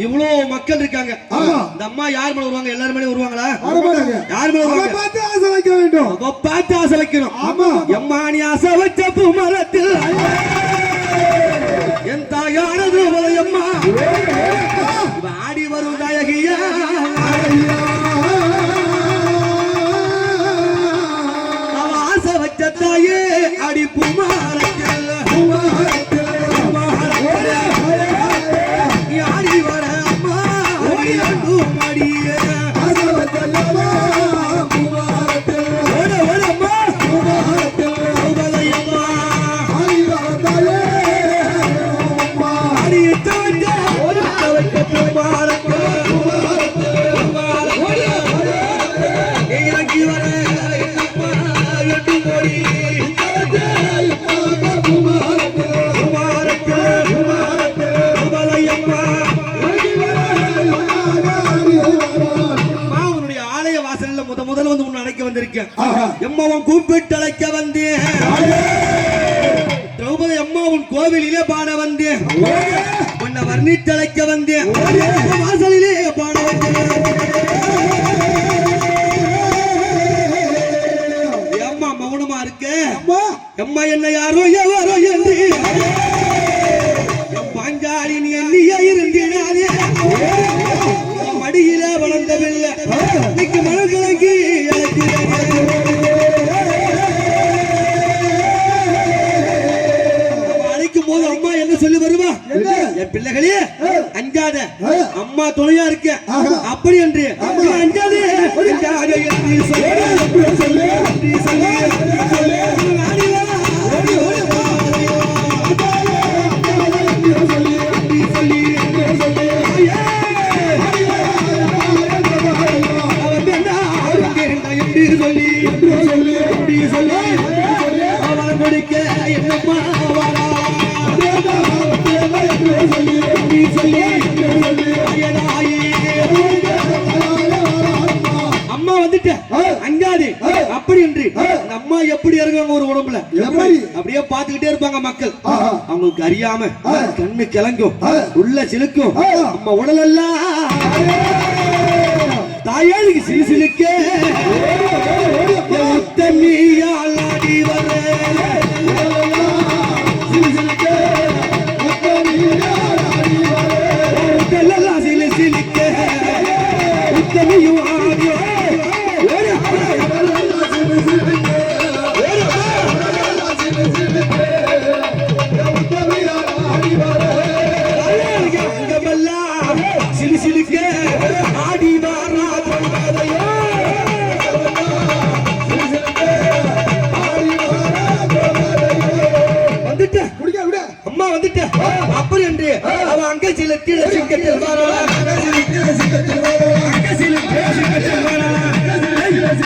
இவ்வளவு மக்கள் இருக்காங்க. இந்த அம்மா யார் மேல வருவாங்க? எல்லாரும் மேல வருவாங்களா? யார் மேல வருவாங்க? பார்த்து ஆசை வைக்க வேண்டும். பார்த்து ஆசை வைக்கணும். எம்மா நீ ஆசை வச்ச பூமரத்தில் என் தாயானது அம்மா ஆடி வரும் நாயகியா அவ ஆசை வச்ச தாயே அடி பூமரத்தில் எம்மாவன் கூப்பிட்டு அழைக்க வந்தேன். திரௌபதி அம்மாவின் கோவிலிலே பாட வந்தேன். உன்னை வர்ணித்து அழைக்க வந்தேன். வாசலிலே பாட வந்தேன். அம்மா மௌனமா இருக்கு. அம்மா என்ன யாரோ எவரோ என்று பாஞ்சாலி நீ எண்ணியா இருந்தீனாதே மடியில வளர்ந்தவில்லை. இன்னைக்கு மழை கலங்கி அழைக்கும் போது அம்மா என்ன சொல்லி வருவா? என் பிள்ளைகளே அஞ்சாத, அம்மா துணையா இருக்க அப்படி என்று அஞ்சாதே அம்மா வந்துட்ட அங்காது அப்படி என்று அம்மா எப்படி இறங்குவாங்க ஒரு உடம்புல அப்படியே பார்த்துக்கிட்டே இருப்பாங்க மக்கள். அவங்களுக்கு அறியாம கண்ணு கிளங்கும், உள்ள சிலுக்கும். அம்மா உடல் எல்லாம் தாயாளுக்கு சிலு சிலுக்க உத்தமியால் ஆடி வர சிலு சிலுக்க உத்தமியும் ஆடி சிலு சிலுக்க ஆடி வாரா அப்படி என்று அவன் அங்க சில சிங்கத்தில்